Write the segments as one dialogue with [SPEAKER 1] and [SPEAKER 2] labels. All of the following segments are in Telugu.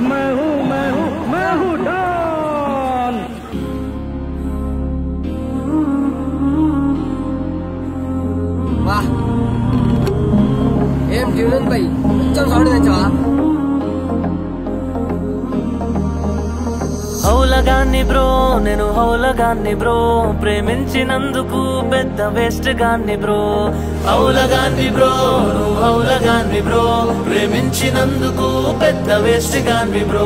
[SPEAKER 1] मैं हूँ डॉन।
[SPEAKER 2] वाह ఏం ట్యూన్ బై కొంచెం సౌండ్ తెచ్చావా?
[SPEAKER 3] హౌలగాన్ని బ్రో నేను హౌలగాన్ని బ్రో ప్రేమించినందుకు పెద్ద వేస్ట్ గాన్ని బ్రో. హౌలగాన్ని బ్రో నువ్వు హౌలగాన్ని బ్రో ప్రేమించినందుకు పెద్ద వేస్ట్ గాన్ని బ్రో.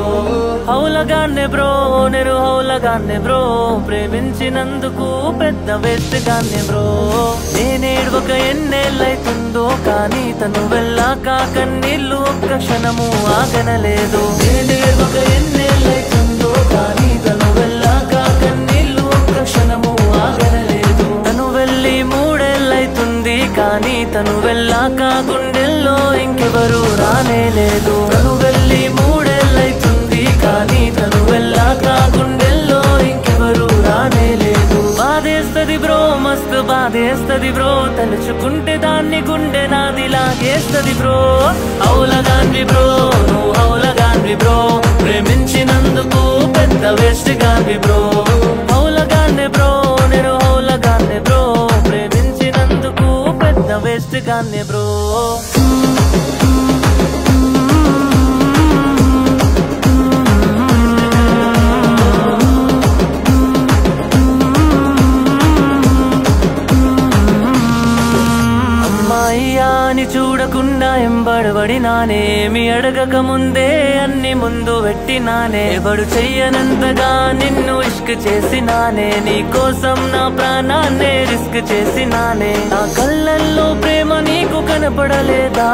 [SPEAKER 3] హౌలగాన్ని బ్రో నేను హౌలగాన్ని బ్రో ప్రేమించినందుకు పెద్ద వేస్ట్ గాన్ని బ్రో. నేనేడ్వక ఎన్నేళ్ళైతుందో కానీ తను వెళ్ళాక కన్నీళ్ళు ఒక్క క్షణము ఆగనలేదు. నేనేడ్వక ఎన్నేళ్ళైతుందో కానీ తను వెళ్ళాక కన్నీళ్ళు ఒక్క క్షణము ఆగనలేదు. తను వెళ్ళి 3 ఏళ్ళైతుంది కానీ తను వెళ్ళాక గుండెల్లో ఇంకెవరు రానేలేదు. తను వెళ్ళి 3 ఏళ్ళైతుంది కానీ తను వెళ్ళాక గుండెల్లో ఇంకెవరు రానేలేదు. బాధేస్తది బ్రో మస్తు బాధేస్తది బ్రో తలుచుకుంటే దాన్ని గుండె నాది లాగేస్తది బ్రో. హౌలగాన్ని బ్రో నువ్వు హౌలగాన్ని బ్రో ప్రేమించినందుకు పెద్ద వేస్ట్ గాన్ని బ్రో. హౌలగాన్ని బ్రో నేను హౌలగాన్ని బ్రో ప్రేమించినందుకు పెద్ద వేస్ట్ గాన్ని బ్రో. చూడకుండా ఎంబడబడినానే మీ అడగక ముందే అన్ని ముందు పెట్టినానే. ఎవడు చెయ్యనంతగా నిన్ను ఇష్క్ చేసినానే నీ కోసం నా ప్రాణాన్నే రిస్క్ చేసినానే. నా కళ్ళల్లో ప్రేమ నీకు కనపడలేదా?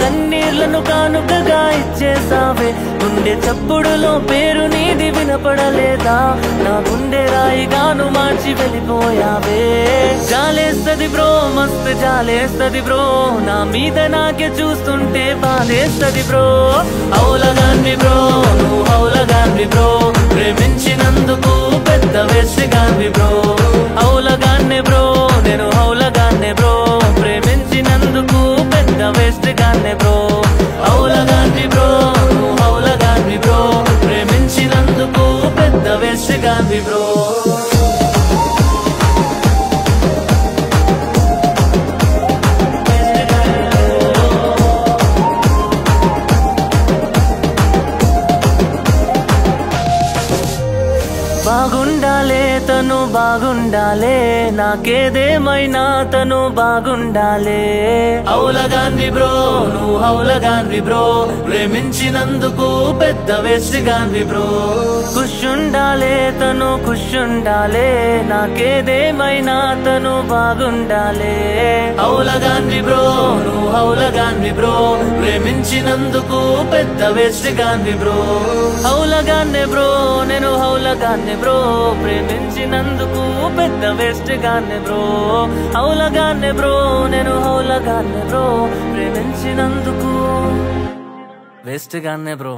[SPEAKER 3] కన్నీళ్లను కానుకగా ఇచ్చేసావే. గుండె చప్పుడులో పేరు నీది వినపడలేదా? నా గుండె రాయిగాను మార్చి వెళ్ళిపోయావే. జాలేస్తది బ్రో మస్తు జాలేస్తది బ్రో నా మీద నాకే చూస్తుంటే బాధేస్తది బ్రో. హౌలగాన్ని బ్రో నువ్వు హౌలగాన్ని బ్రో ప్రేమించినందుకు పెద్ద వేస్ట్ గాన్ని బ్రో. హౌలగాన్ని బ్రో నేను హౌలగాన్ని బ్రో ప్రేమించినందుకు పెద్ద వేస్ట్ గాన్ని బ్రో. హౌలగాన్ని బ్రో నువ్వు హౌలగాన్ని బ్రో ప్రేమించినందుకు పెద్ద వేస్ట్ గాన్ని బ్రో. బాగుండాలే తను బాగుండాలే నాకేదేమైనా తను బాగుండాలే. హౌలగాన్ని బ్రో నువ్వు హౌలగాన్ని బ్రో ప్రేమించినందుకు పెద్ద వేస్ట్ గాన్ని బ్రో. ఖుషుండాలే తను ఖుషుండాలే నాకేదేమైనా తను బాగుండాలే. హౌలగాన్ని బ్రో నువ్వు హౌలగాన్ని బ్రో ప్రేమించినందుకు పెద్ద వేస్ట్ గాన్ని బ్రో. హౌలగాన్ని బ్రో నేను హౌలగాన్ని బ్రో ప్రేమించినందుకు పెద్ద వేస్ట్ గాన్ని బ్రో. హౌలగాన్ని బ్రో నేను హౌలగాన్ని బ్రో ప్రేమించినందుకు వేస్ట్ గాన్ని బ్రో.